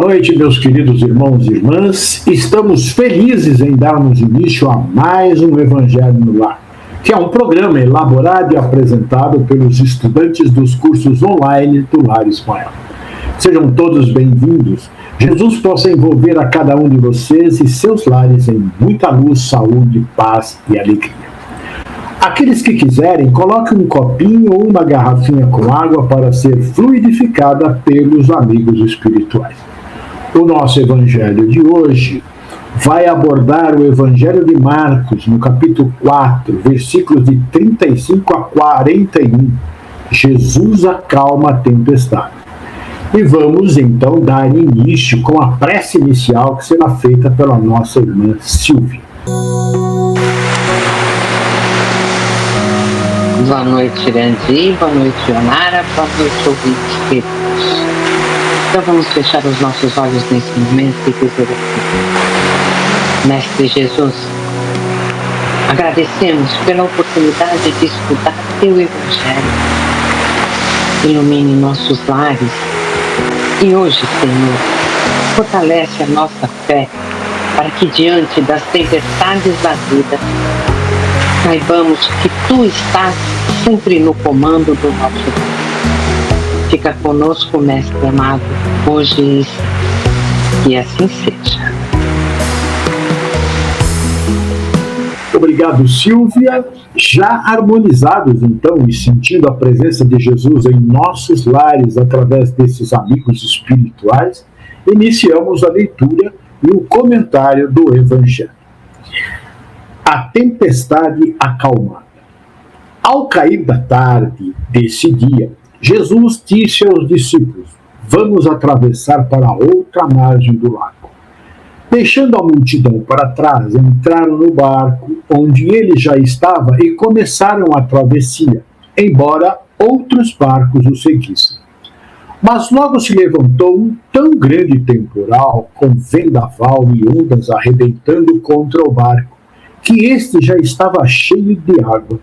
noite, meus queridos irmãos e irmãs. Estamos felizes em darmos início a mais um Evangelho no Lar, que é um programa elaborado e apresentado pelos estudantes dos cursos online do Lar Espanhol. Sejam todos bem-vindos. Jesus possa envolver a cada um de vocês e seus lares em muita luz, saúde, paz e alegria. Aqueles que quiserem, coloquem um copinho ou uma garrafinha com água para ser fluidificada pelos amigos espirituais. O nosso evangelho de hoje vai abordar o evangelho de Marcos, no capítulo 4, versículos de 35 a 41. Jesus acalma a tempestade. E vamos então dar início com a prece inicial que será feita pela nossa irmã Silvia. Boa noite, Irandi, boa noite, Ionara, boa noite, ouvintes queridos. Então vamos fechar os nossos olhos nesse momento e dizer assim: Mestre Jesus, agradecemos pela oportunidade de estudar Teu Evangelho. Ilumine nossos lares e hoje, Senhor, fortalece a nossa fé para que diante das tempestades da vida saibamos que Tu estás sempre no comando do nosso mundo. Fica conosco, Mestre amado, hoje e sempre. Que assim seja. Obrigado, Silvia. Já harmonizados, então, e sentindo a presença de Jesus em nossos lares através desses amigos espirituais, iniciamos a leitura e o comentário do Evangelho. A tempestade acalmada. Ao cair da tarde desse dia, Jesus disse aos discípulos: vamos atravessar para outra margem do lago. Deixando a multidão para trás, entraram no barco onde ele já estava e começaram a travessia, embora outros barcos o seguissem. Mas logo se levantou um tão grande temporal, com vendaval e ondas arrebentando contra o barco, que este já estava cheio de água.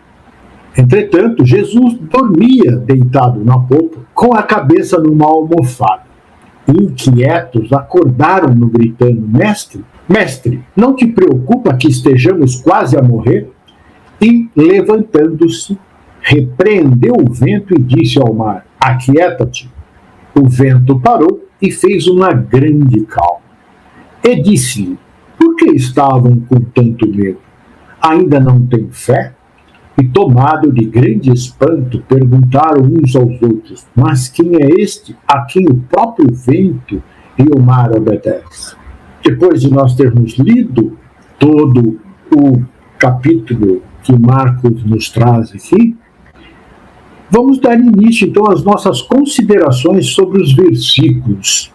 Entretanto, Jesus dormia deitado na popa, com a cabeça numa almofada. Inquietos, acordaram-no gritando: Mestre, não te preocupa que estejamos quase a morrer? E, levantando-se, repreendeu o vento e disse ao mar: aquieta-te. O vento parou e fez uma grande calma. E disse-lhe: por que estavam com tanto medo? Ainda não têm fé? E, tomado de grande espanto, perguntaram uns aos outros: mas quem é este a quem o próprio vento e o mar obedecem? Depois de nós termos lido todo o capítulo que Marcos nos traz aqui, vamos dar início então às nossas considerações sobre os versículos.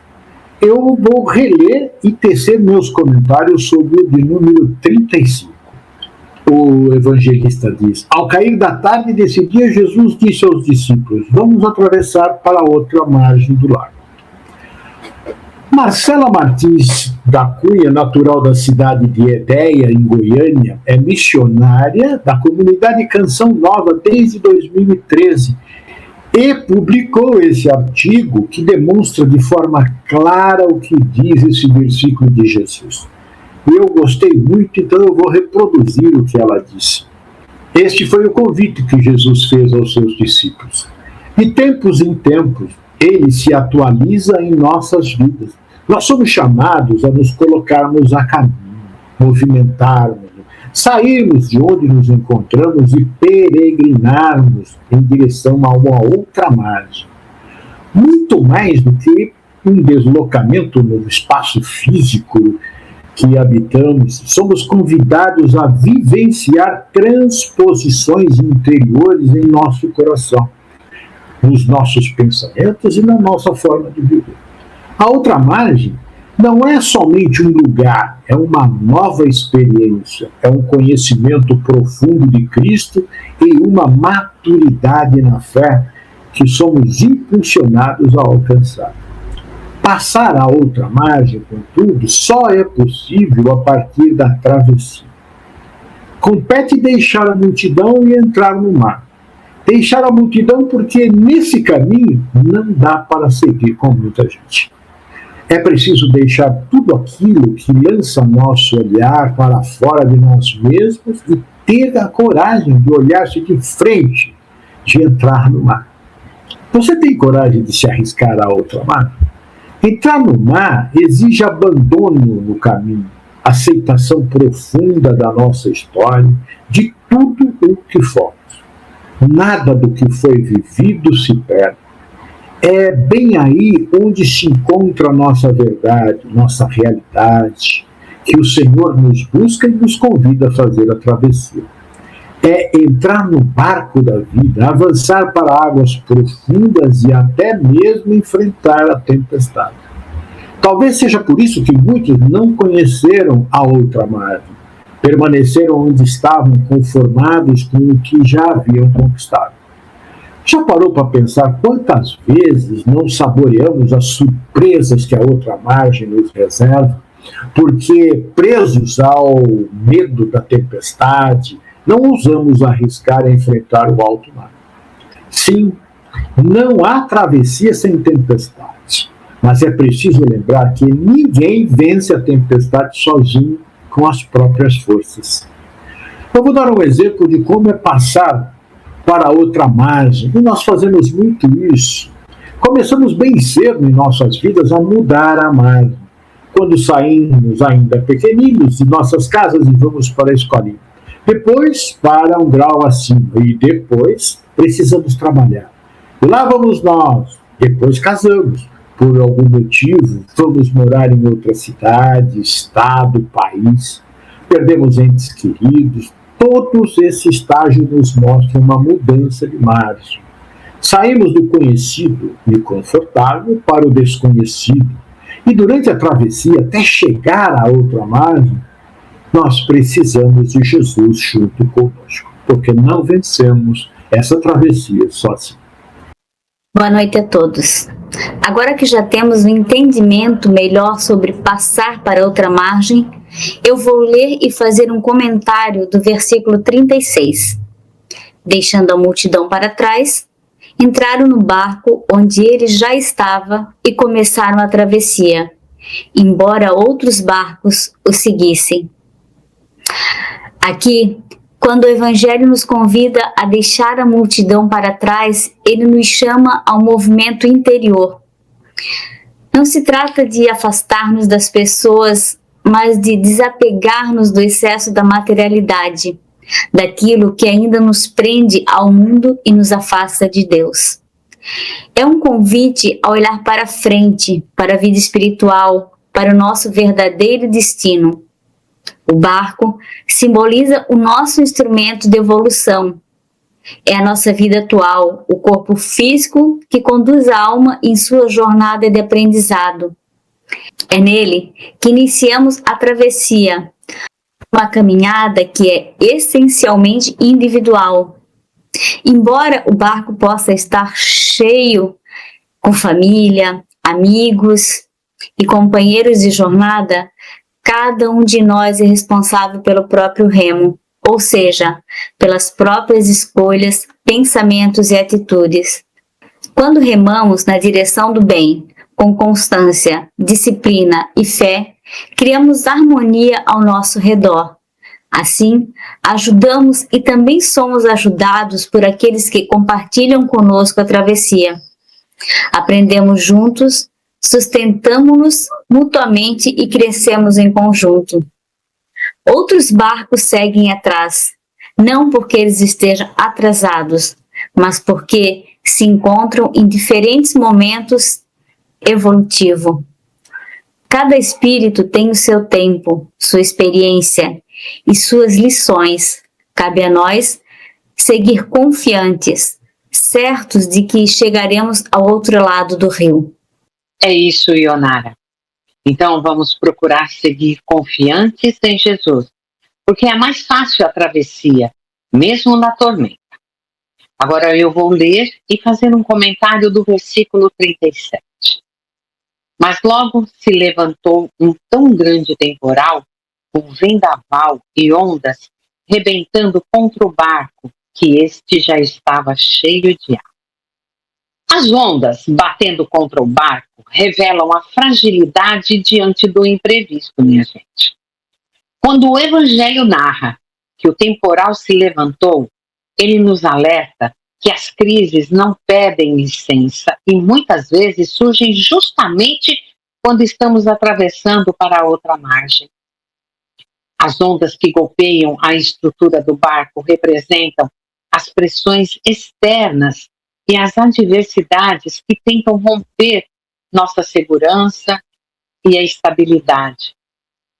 Eu vou reler e tecer meus comentários sobre o de número 35. O evangelista diz: ao cair da tarde desse dia, Jesus disse aos discípulos: vamos atravessar para outra margem do lago. Marcela Martins da Cunha, natural da cidade de Edéia, em Goiânia, é missionária da comunidade Canção Nova desde 2013 e publicou esse artigo que demonstra de forma clara o que diz esse versículo de Jesus. E eu gostei muito, então eu vou reproduzir o que ela disse. Este foi o convite que Jesus fez aos seus discípulos. De tempos em tempos, ele se atualiza em nossas vidas. Nós somos chamados a nos colocarmos a caminho, movimentarmos, sairmos de onde nos encontramos e peregrinarmos em direção a uma outra margem. Muito mais do que um deslocamento no espaço físico que habitamos, somos convidados a vivenciar transposições interiores em nosso coração, nos nossos pensamentos e na nossa forma de viver. A outra margem não é somente um lugar, é uma nova experiência, é um conhecimento profundo de Cristo e uma maturidade na fé que somos impulsionados a alcançar. Passar a outra margem, contudo, só é possível a partir da travessia. Compete deixar a multidão e entrar no mar. Deixar a multidão porque nesse caminho não dá para seguir com muita gente. É preciso deixar tudo aquilo que lança nosso olhar para fora de nós mesmos e ter a coragem de olhar-se de frente, de entrar no mar. Você tem coragem de se arriscar a outra mar? Entrar no mar exige abandono no caminho, aceitação profunda da nossa história, de tudo o que fomos. Nada do que foi vivido se perde. É bem aí onde se encontra a nossa verdade, nossa realidade, que o Senhor nos busca e nos convida a fazer a travessia. É entrar no barco da vida, avançar para águas profundas e até mesmo enfrentar a tempestade. Talvez seja por isso que muitos não conheceram a outra margem, permaneceram onde estavam conformados com o que já haviam conquistado. Já parou para pensar quantas vezes não saboreamos as surpresas que a outra margem nos reserva, porque presos ao medo da tempestade, não ousamos arriscar a enfrentar o alto mar. Sim, não há travessia sem tempestade, mas é preciso lembrar que ninguém vence a tempestade sozinho com as próprias forças. Eu vou dar um exemplo de como é passar para outra margem, e nós fazemos muito isso. Começamos bem cedo em nossas vidas a mudar a margem. Quando saímos ainda pequeninos de nossas casas e vamos para a escolinha. Depois para um grau acima e depois precisamos trabalhar. E lá vamos nós, depois casamos. Por algum motivo, vamos morar em outra cidade, estado, país. Perdemos entes queridos. Todos esses estágios nos mostram uma mudança de margem. Saímos do conhecido e confortável para o desconhecido. E durante a travessia, até chegar à outra margem, nós precisamos de Jesus junto conosco, porque não vencemos essa travessia sozinhos. Boa noite a todos. Agora que já temos um entendimento melhor sobre passar para outra margem, eu vou ler e fazer um comentário do versículo 36. Deixando a multidão para trás, entraram no barco onde ele já estava e começaram a travessia, embora outros barcos o seguissem. Aqui, quando o Evangelho nos convida a deixar a multidão para trás, ele nos chama ao movimento interior. Não se trata de afastar-nos das pessoas, mas de desapegar-nos do excesso da materialidade, daquilo que ainda nos prende ao mundo e nos afasta de Deus. É um convite a olhar para frente, para a vida espiritual, para o nosso verdadeiro destino. O barco simboliza o nosso instrumento de evolução. É a nossa vida atual, o corpo físico que conduz a alma em sua jornada de aprendizado. É nele que iniciamos a travessia, uma caminhada que é essencialmente individual. Embora o barco possa estar cheio com família, amigos e companheiros de jornada, cada um de nós é responsável pelo próprio remo, ou seja, pelas próprias escolhas, pensamentos e atitudes. Quando remamos na direção do bem, com constância, disciplina e fé, criamos harmonia ao nosso redor. Assim, ajudamos e também somos ajudados por aqueles que compartilham conosco a travessia. Aprendemos juntos, sustentamos-nos mutuamente e crescemos em conjunto. Outros barcos seguem atrás, não porque eles estejam atrasados, mas porque se encontram em diferentes momentos evolutivos. Cada espírito tem o seu tempo, sua experiência e suas lições. Cabe a nós seguir confiantes, certos de que chegaremos ao outro lado do rio. É isso, Ionara. Então vamos procurar seguir confiantes em Jesus, porque é mais fácil a travessia, mesmo na tormenta. Agora eu vou ler e fazer um comentário do versículo 37. Mas logo se levantou um tão grande temporal, com vendaval e ondas, rebentando contra o barco, que este já estava cheio de água. As ondas batendo contra o barco revelam a fragilidade diante do imprevisto, minha gente. Quando o Evangelho narra que o temporal se levantou, ele nos alerta que as crises não pedem licença e muitas vezes surgem justamente quando estamos atravessando para a outra margem. As ondas que golpeiam a estrutura do barco representam as pressões externas e as adversidades que tentam romper nossa segurança e a estabilidade.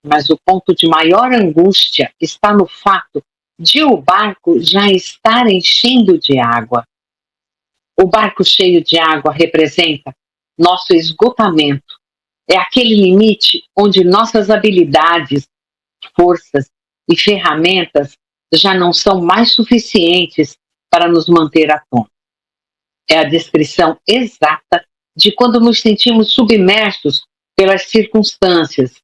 Mas o ponto de maior angústia está no fato de o barco já estar enchendo de água. O barco cheio de água representa nosso esgotamento. É aquele limite onde nossas habilidades, forças e ferramentas já não são mais suficientes para nos manter a tom. É a descrição exata de quando nos sentimos submersos pelas circunstâncias,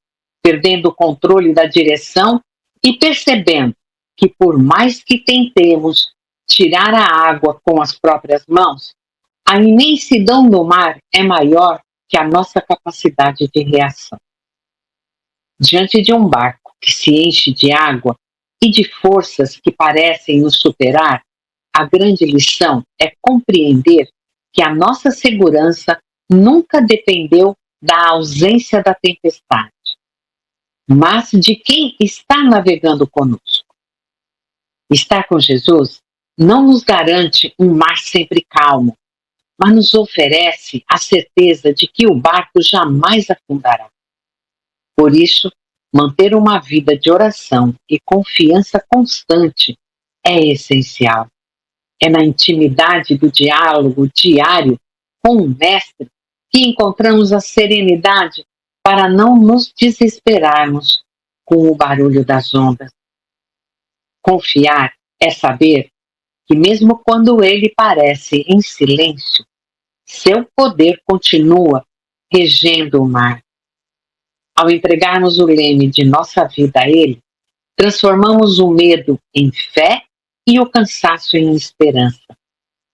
perdendo o controle da direção e percebendo que, por mais que tentemos tirar a água com as próprias mãos, a imensidão do mar é maior que a nossa capacidade de reação. Diante de um barco que se enche de água e de forças que parecem nos superar, a grande lição é compreender que a nossa segurança nunca dependeu da ausência da tempestade, mas de quem está navegando conosco. Estar com Jesus não nos garante um mar sempre calmo, mas nos oferece a certeza de que o barco jamais afundará. Por isso, manter uma vida de oração e confiança constante é essencial. É na intimidade do diálogo diário com o Mestre que encontramos a serenidade para não nos desesperarmos com o barulho das ondas. Confiar é saber que mesmo quando ele parece em silêncio, seu poder continua regendo o mar. Ao entregarmos o leme de nossa vida a ele, transformamos o medo em fé e o cansaço em esperança,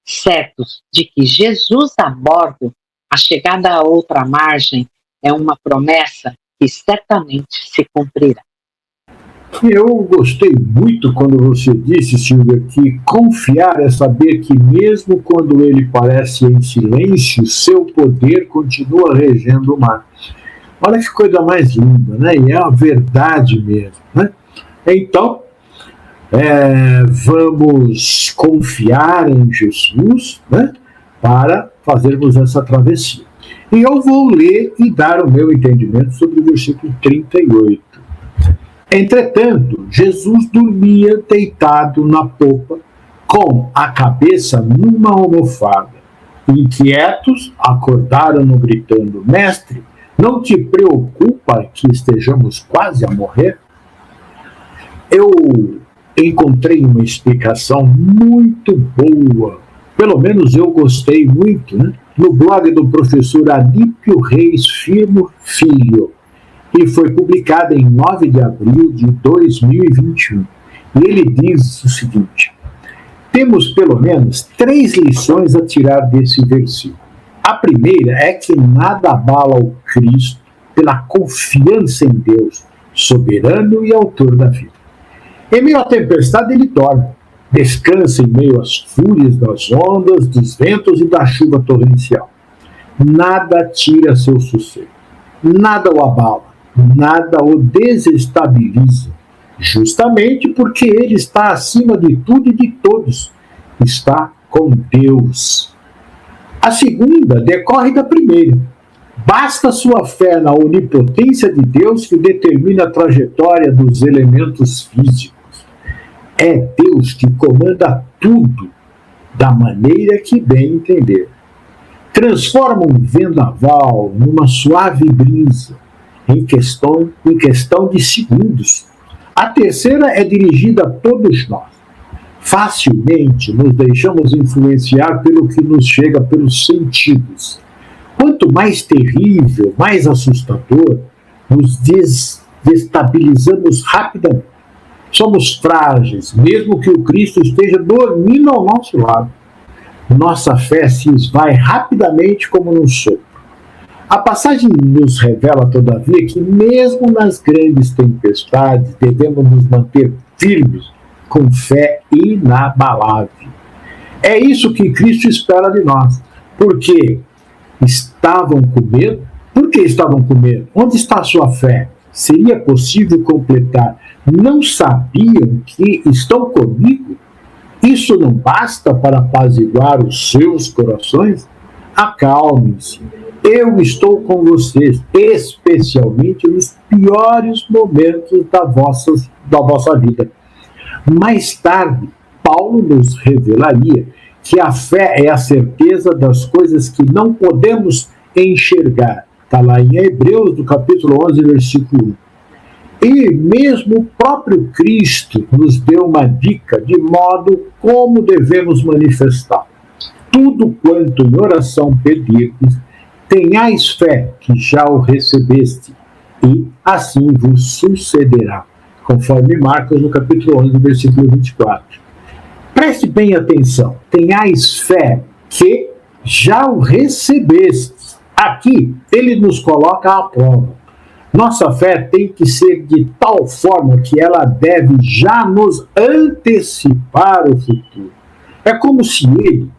certos de que Jesus a bordo, a chegada à outra margem, é uma promessa que certamente se cumprirá. Eu gostei muito quando você disse, Silvia, que confiar é saber que mesmo quando ele parece em silêncio, seu poder continua regendo o mar. Olha que coisa mais linda, né? E é a verdade mesmo, né? Então, vamos confiar em Jesus, né? Para fazermos essa travessia. E eu vou ler e dar o meu entendimento sobre o versículo 38. Entretanto, Jesus dormia deitado na popa, com a cabeça numa almofada. Inquietos, acordaram-no gritando: Mestre, não te preocupa que estejamos quase a morrer? Eu encontrei uma explicação muito boa, pelo menos eu gostei muito, né? No blog do professor Alípio Reis Firmo Filho, e foi publicada em 9 de abril de 2021. E ele diz o seguinte: temos pelo menos 3 lições a tirar desse versículo. A primeira é que nada abala o Cristo pela confiança em Deus, soberano e autor da vida. Em meio à tempestade ele dorme, descansa em meio às fúrias das ondas, dos ventos e da chuva torrencial. Nada tira seu sossego, nada o abala, nada o desestabiliza, justamente porque ele está acima de tudo e de todos, está com Deus. A segunda decorre da primeira. Basta sua fé na onipotência de Deus que determina a trajetória dos elementos físicos. É Deus que comanda tudo da maneira que bem entender. Transforma um vendaval numa suave brisa em questão de segundos. A terceira é dirigida a todos nós. Facilmente nos deixamos influenciar pelo que nos chega pelos sentidos. Quanto mais terrível, mais assustador, nos destabilizamos rapidamente. Somos frágeis, mesmo que o Cristo esteja dormindo ao nosso lado. nossa fé se esvai rapidamente como num sopro. A passagem nos revela, todavia, que mesmo nas grandes tempestades devemos nos manter firmes com fé inabalável. É isso que Cristo espera de nós. Porque estavam com medo? Por que estavam com medo? Onde está a sua fé? Seria possível completar? Não sabiam que estão comigo? Isso não basta para apaziguar os seus corações? Acalmem-se. Eu estou com vocês, especialmente nos piores momentos da vossa vida. Mais tarde, Paulo nos revelaria que a fé é a certeza das coisas que não podemos enxergar. Está lá em Hebreus, do capítulo 11, versículo 1. E mesmo o próprio Cristo nos deu uma dica de modo como devemos manifestar. Tudo quanto em oração pedirdes, tenhais fé que já o recebeste, e assim vos sucederá. Conforme Marcos, no capítulo 11, versículo 24. Preste bem atenção. Tenhais fé que já o recebeste. Aqui, ele nos coloca à prova. Nossa fé tem que ser de tal forma que ela deve já nos antecipar o futuro. É como se ele,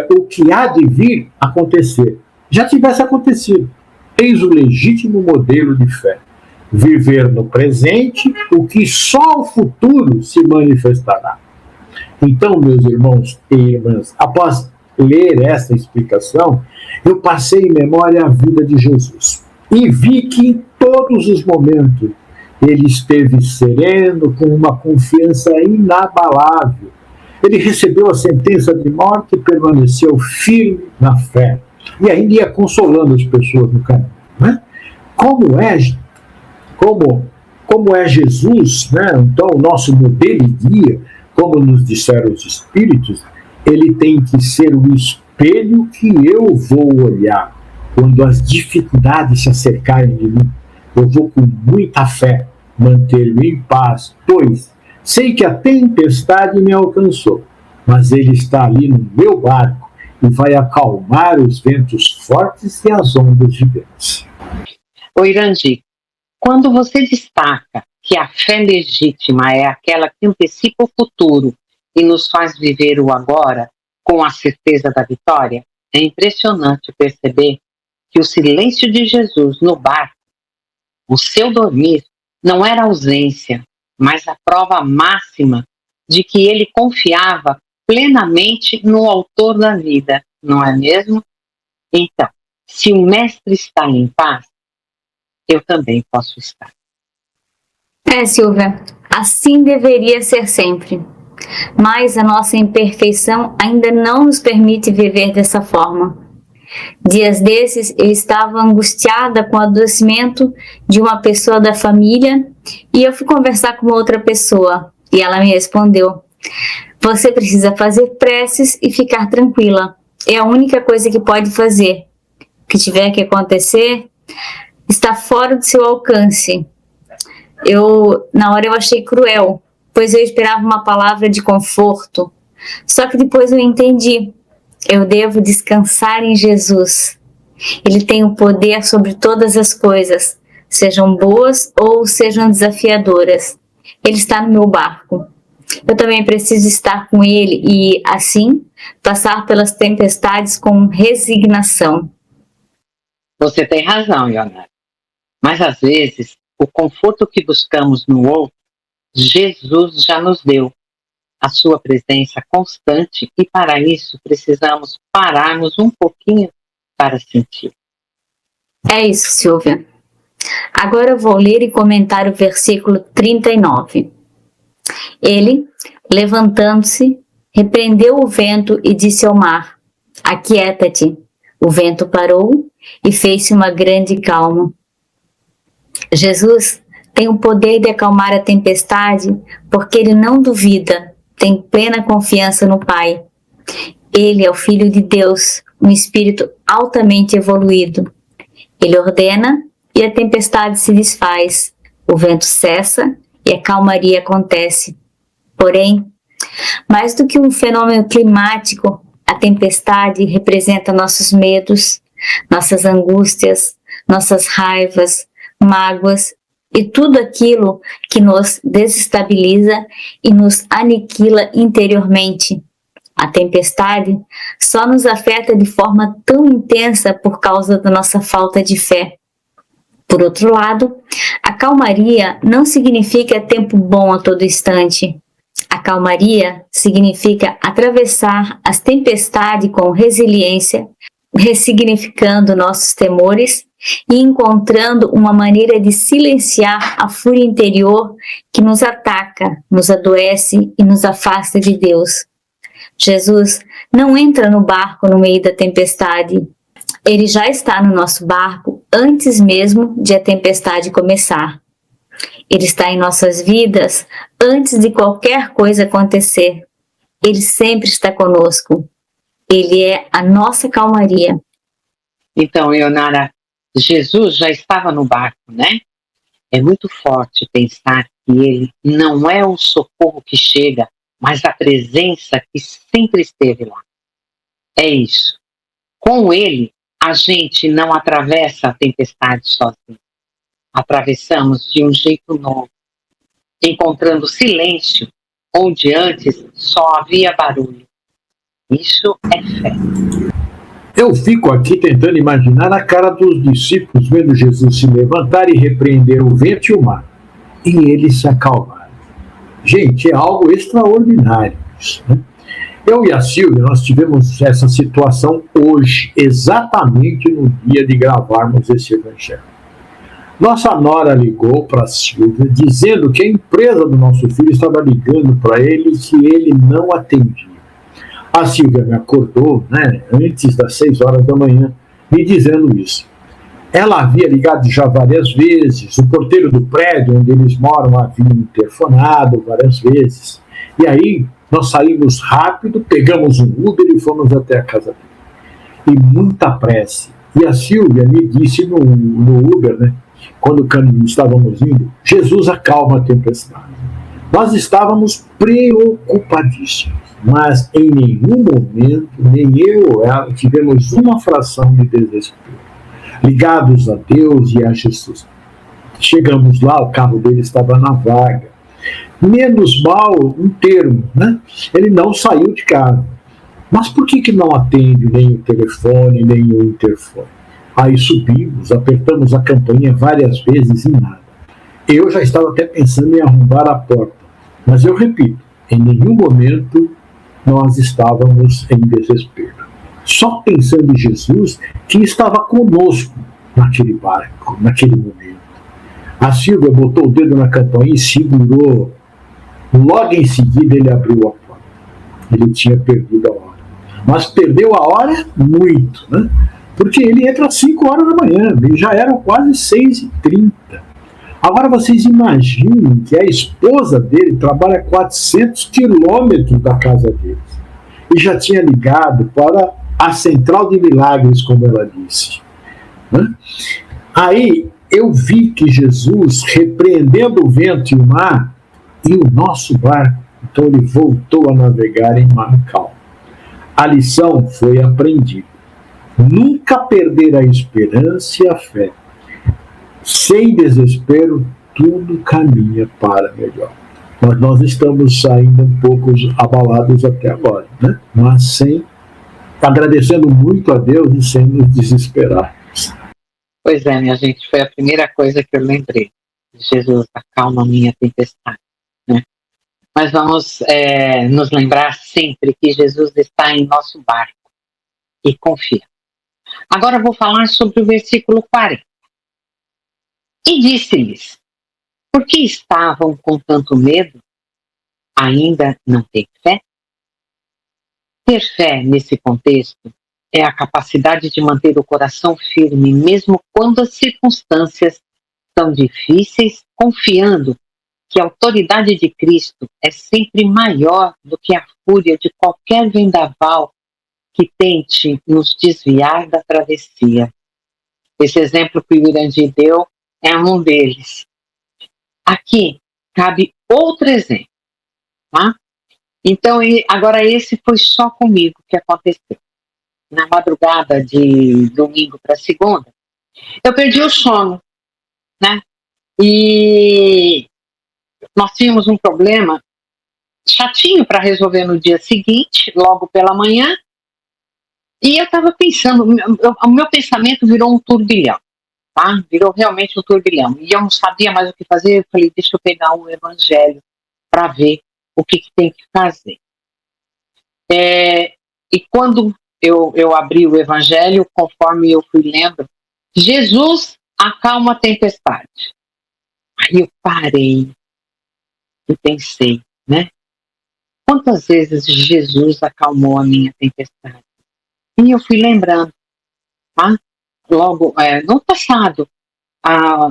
o que há de vir acontecer, já tivesse acontecido. Eis o legítimo modelo de fé. Viver no presente o que só o futuro se manifestará. Então, meus irmãos e irmãs, após ler essa explicação, eu passei em memória a vida de Jesus e vi que em todos os momentos ele esteve sereno, com uma confiança inabalável. Ele recebeu a sentença de morte e permaneceu firme na fé. E ainda ia consolando as pessoas no caminho. Né? Como é Jesus, né? Então, o nosso modelo e guia, como nos disseram os Espíritos, ele tem que ser o espelho que eu vou olhar quando as dificuldades se acercarem de mim. Eu vou com muita fé manter-me em paz, pois sei que a tempestade me alcançou, mas ele está ali no meu barco e vai acalmar os ventos fortes e as ondas gigantes. Ô Irandi, quando você destaca que a fé legítima é aquela que antecipa o futuro e nos faz viver o agora com a certeza da vitória, é impressionante perceber que o silêncio de Jesus no barco, o seu dormir, não era ausência, mas a prova máxima de que ele confiava plenamente no autor da vida, não é mesmo? Então, se o mestre está em paz, eu também posso estar. Silvia, assim deveria ser sempre. Mas a nossa imperfeição ainda não nos permite viver dessa forma. Dias desses eu estava angustiada com o adoecimento de uma pessoa da família e eu fui conversar com uma outra pessoa e ela me respondeu: você precisa fazer preces e ficar tranquila. É a única coisa que pode fazer. O que tiver que acontecer está fora do seu alcance. Na hora eu achei cruel, pois eu esperava uma palavra de conforto. Só que depois eu entendi. Eu devo descansar em Jesus. Ele tem o poder sobre todas as coisas, sejam boas ou sejam desafiadoras. Ele está no meu barco. Eu também preciso estar com ele e, assim, passar pelas tempestades com resignação. Você tem razão, Ionara. Mas às vezes, o conforto que buscamos no outro, Jesus já nos deu. A sua presença constante e para isso precisamos pararmos um pouquinho para sentir. É isso, Silvia. Agora eu vou ler e comentar o versículo 39. Ele, levantando-se, repreendeu o vento e disse ao mar: aquieta-te. O vento parou e fez-se uma grande calma. Jesus tem o poder de acalmar a tempestade porque ele não duvida, tem plena confiança no Pai. Ele é o Filho de Deus, um espírito altamente evoluído. Ele ordena e a tempestade se desfaz, o vento cessa e a calmaria acontece. Porém, mais do que um fenômeno climático, A tempestade representa nossos medos, nossas angústias, nossas raivas, mágoas e tudo aquilo que nos desestabiliza e nos aniquila interiormente. A tempestade só nos afeta de forma tão intensa por causa da nossa falta de fé. Por outro lado, a calmaria não significa tempo bom a todo instante. A calmaria significa atravessar as tempestades com resiliência, ressignificando nossos temores e encontrando uma maneira de silenciar a fúria interior que nos ataca, nos adoece e nos afasta de Deus. Jesus não entra no barco no meio da tempestade. Ele já está no nosso barco antes mesmo de a tempestade começar. Ele está em nossas vidas antes de qualquer coisa acontecer. Ele sempre está conosco. Ele é a nossa calmaria. Então, Ionara, Jesus já estava no barco, né? É muito forte pensar que ele não é o socorro que chega, mas a presença que sempre esteve lá. É isso. Com ele, a gente não atravessa a tempestade sozinho. Atravessamos de um jeito novo, encontrando silêncio onde antes só havia barulho. Isso é fé. Eu fico aqui tentando imaginar a cara dos discípulos vendo Jesus se levantar e repreender o vento e o mar. E eles se acalmaram. Gente, é algo extraordinário isso, né? Eu e a Silvia, nós tivemos essa situação hoje, exatamente no dia de gravarmos esse evangelho. Nossa nora ligou para a Silvia dizendo que a empresa do nosso filho estava ligando para ele e que ele não atendia. A Silvia me acordou, né, antes das 6 horas da manhã, me dizendo isso. Ela havia ligado já várias vezes, o porteiro do prédio onde eles moram havia interfonado várias vezes. E aí nós saímos rápido, pegamos um Uber e fomos até a casa dele. E muita pressa. E a Silvia me disse no Uber, né, quando estávamos indo, Jesus acalma a tempestade. Nós estávamos preocupadíssimos, mas em nenhum momento, nem eu ou ela, tivemos uma fração de desespero. Ligados a Deus e a Jesus. Chegamos lá, o carro dele estava na vaga. Menos mal, um termo, né? Ele não saiu de casa. Mas por que não atende nem o telefone, nem o interfone? Aí subimos, apertamos a campainha várias vezes e nada. Eu já estava até pensando em arrombar a porta. Mas eu repito, em nenhum momento nós estávamos em desespero. Só pensando em Jesus, que estava conosco naquele barco, naquele momento. A Silvia botou o dedo na campainha e segurou. Logo em seguida ele abriu a porta. Ele tinha perdido a hora. Mas perdeu a hora muito, né? Porque ele entra às 5 horas da manhã, e já eram quase 6h30. Agora vocês imaginem que a esposa dele trabalha 400 quilômetros da casa deles. E já tinha ligado para a Central de Milagres, como ela disse. Né? Aí eu vi que Jesus, repreendendo o vento e o mar, e o nosso barco, então ele voltou a navegar em mar calmo. A lição foi aprendida. Nunca perder a esperança e a fé. Sem desespero, tudo caminha para melhor. Mas nós estamos ainda um pouco abalados até agora, né? Mas agradecendo muito a Deus e sem nos desesperar. Pois é, minha gente, foi a primeira coisa que eu lembrei. Jesus, acalma a minha tempestade, né? Mas vamos nos lembrar sempre que Jesus está em nosso barco e confia. Agora vou falar sobre o versículo 40. E disse-lhes, por que estavam com tanto medo? Ainda não têm fé? Ter fé nesse contexto é a capacidade de manter o coração firme, mesmo quando as circunstâncias são difíceis, confiando que a autoridade de Cristo é sempre maior do que a fúria de qualquer vendaval que tente nos desviar da travessia. Esse exemplo que o Irandir deu é um deles. Aqui cabe outro exemplo. Tá? Então, agora esse foi só comigo que aconteceu. Na madrugada de domingo para segunda, eu perdi o sono, né? E nós tínhamos um problema chatinho para resolver no dia seguinte, logo pela manhã, e eu estava pensando, o meu pensamento virou um turbilhão, tá? Virou realmente um turbilhão, e eu não sabia mais o que fazer. Eu falei, deixa eu pegar um evangelho para ver o que tem que fazer. E quando eu abri o evangelho, conforme eu fui lendo, Jesus acalma a tempestade. Aí eu parei e pensei, né? Quantas vezes Jesus acalmou a minha tempestade? E eu fui lembrando, tá? Logo, no passado,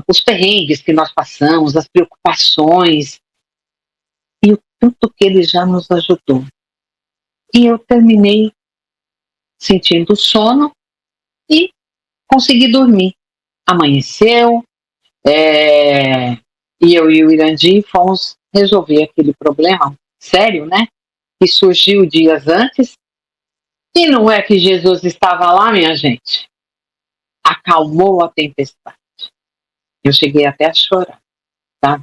os perrengues que nós passamos, as preocupações, e o tanto que ele já nos ajudou. E eu terminei sentindo sono e consegui dormir. Amanheceu, e eu e o Irandi fomos resolver aquele problema sério, né? Que surgiu dias antes. E não é que Jesus estava lá, minha gente? Acalmou a tempestade. Eu cheguei até a chorar, tá?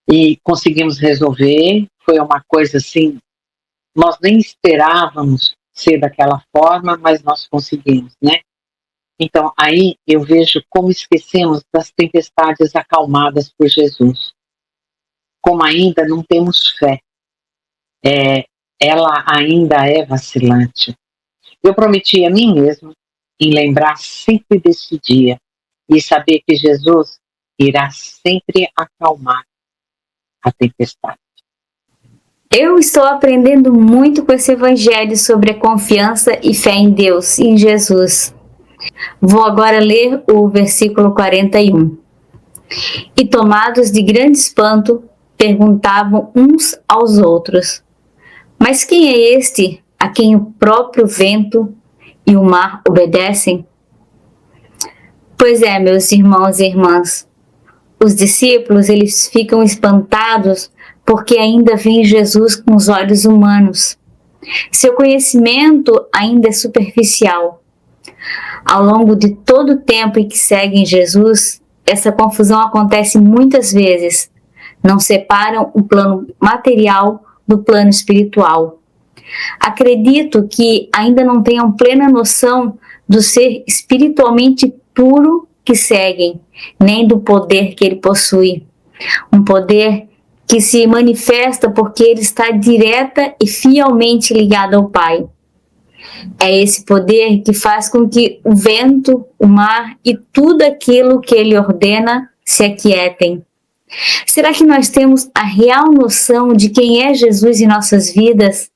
E conseguimos resolver. Foi uma coisa assim, nós nem esperávamos ser daquela forma, mas nós conseguimos, né? Então, aí eu vejo como esquecemos das tempestades acalmadas por Jesus. Como ainda não temos fé. Ela ainda é vacilante. Eu prometi a mim mesmo em lembrar sempre desse dia e saber que Jesus irá sempre acalmar a tempestade. Eu estou aprendendo muito com esse evangelho sobre a confiança e fé em Deus e em Jesus. Vou agora ler o versículo 41. E tomados de grande espanto, perguntavam uns aos outros: mas quem é este a quem o próprio vento e o mar obedecem? Pois é, meus irmãos e irmãs, os discípulos eles ficam espantados porque ainda veem Jesus com os olhos humanos. Seu conhecimento ainda é superficial. Ao longo de todo o tempo em que seguem Jesus, essa confusão acontece muitas vezes. Não separam o plano material do plano espiritual. Acredito que ainda não tenham plena noção do ser espiritualmente puro que seguem, nem do poder que ele possui. Um poder que se manifesta porque ele está direta e fielmente ligado ao Pai. É esse poder que faz com que o vento, o mar e tudo aquilo que ele ordena se aquietem. Será que nós temos a real noção de quem é Jesus em nossas vidas?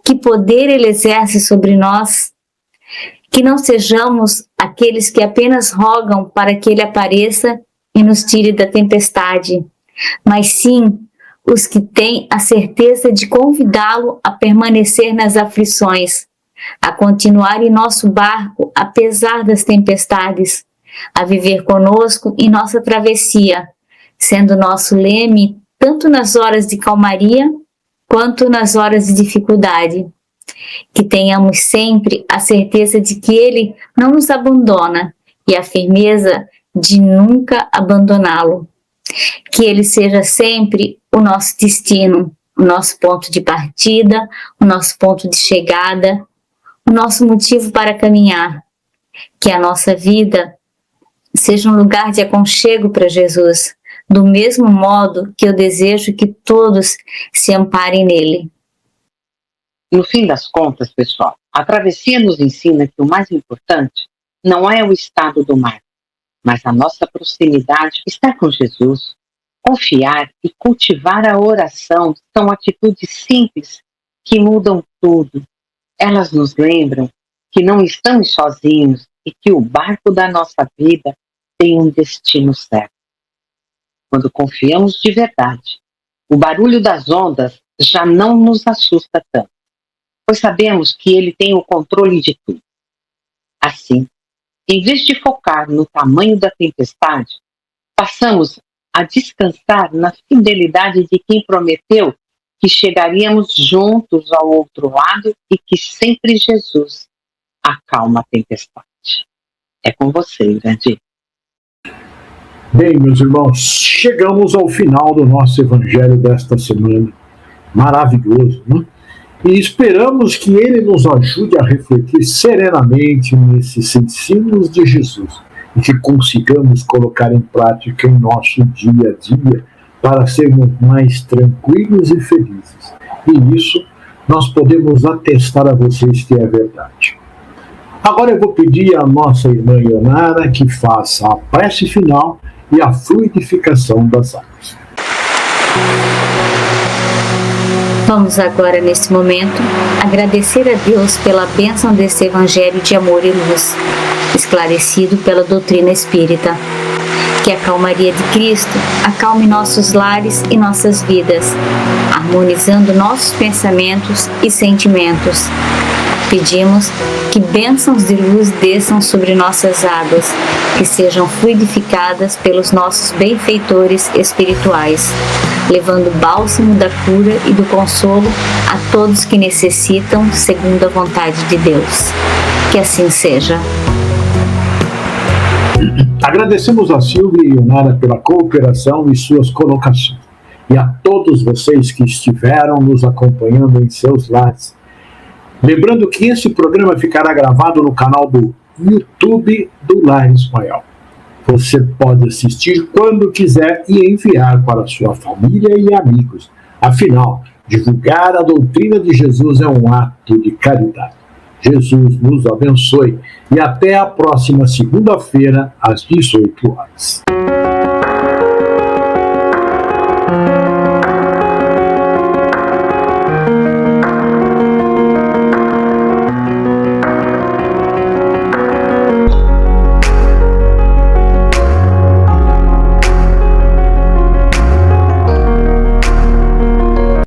Que poder ele exerce sobre nós? Que não sejamos aqueles que apenas rogam para que ele apareça e nos tire da tempestade, mas sim os que têm a certeza de convidá-lo a permanecer nas aflições, a continuar em nosso barco apesar das tempestades, a viver conosco em nossa travessia, sendo nosso leme tanto nas horas de calmaria quanto nas horas de dificuldade. Que tenhamos sempre a certeza de que ele não nos abandona e a firmeza de nunca abandoná-lo. Que ele seja sempre o nosso destino, o nosso ponto de partida, o nosso ponto de chegada, o nosso motivo para caminhar. Que a nossa vida seja um lugar de aconchego para Jesus, do mesmo modo que eu desejo que todos se amparem nele. No fim das contas, pessoal, a travessia nos ensina que o mais importante não é o estado do mar, mas a nossa proximidade, estar com Jesus, confiar e cultivar a oração são atitudes simples que mudam tudo. Elas nos lembram que não estamos sozinhos e que o barco da nossa vida tem um destino certo. Quando confiamos de verdade, o barulho das ondas já não nos assusta tanto, pois sabemos que ele tem o controle de tudo. Assim, em vez de focar no tamanho da tempestade, passamos a descansar na fidelidade de quem prometeu que chegaríamos juntos ao outro lado e que sempre Jesus acalma a tempestade. É com você, Irandir. Bem, meus irmãos, chegamos ao final do nosso evangelho desta semana. Maravilhoso, né? E esperamos que ele nos ajude a refletir serenamente nesses ensinos de Jesus e que consigamos colocar em prática em nosso dia a dia para sermos mais tranquilos e felizes. E nisso nós podemos atestar a vocês que é verdade. Agora eu vou pedir à nossa irmã Ionara que faça a prece final e a fluidificação das águas. Vamos agora, nesse momento, agradecer a Deus pela bênção desse evangelho de amor e luz, esclarecido pela doutrina espírita. Que a calmaria de Cristo acalme nossos lares e nossas vidas, harmonizando nossos pensamentos e sentimentos. Pedimos que bênçãos de luz desçam sobre nossas águas, que sejam fluidificadas pelos nossos benfeitores espirituais, levando o bálsamo da cura e do consolo a todos que necessitam, segundo a vontade de Deus. Que assim seja. Agradecemos a Silvia e Ionara pela cooperação e suas colocações, e a todos vocês que estiveram nos acompanhando em seus lares. Lembrando que esse programa ficará gravado no canal do YouTube do Lar Ismael. Você pode assistir quando quiser e enviar para sua família e amigos. Afinal, divulgar a doutrina de Jesus é um ato de caridade. Jesus nos abençoe e até a próxima segunda-feira, às 18 horas.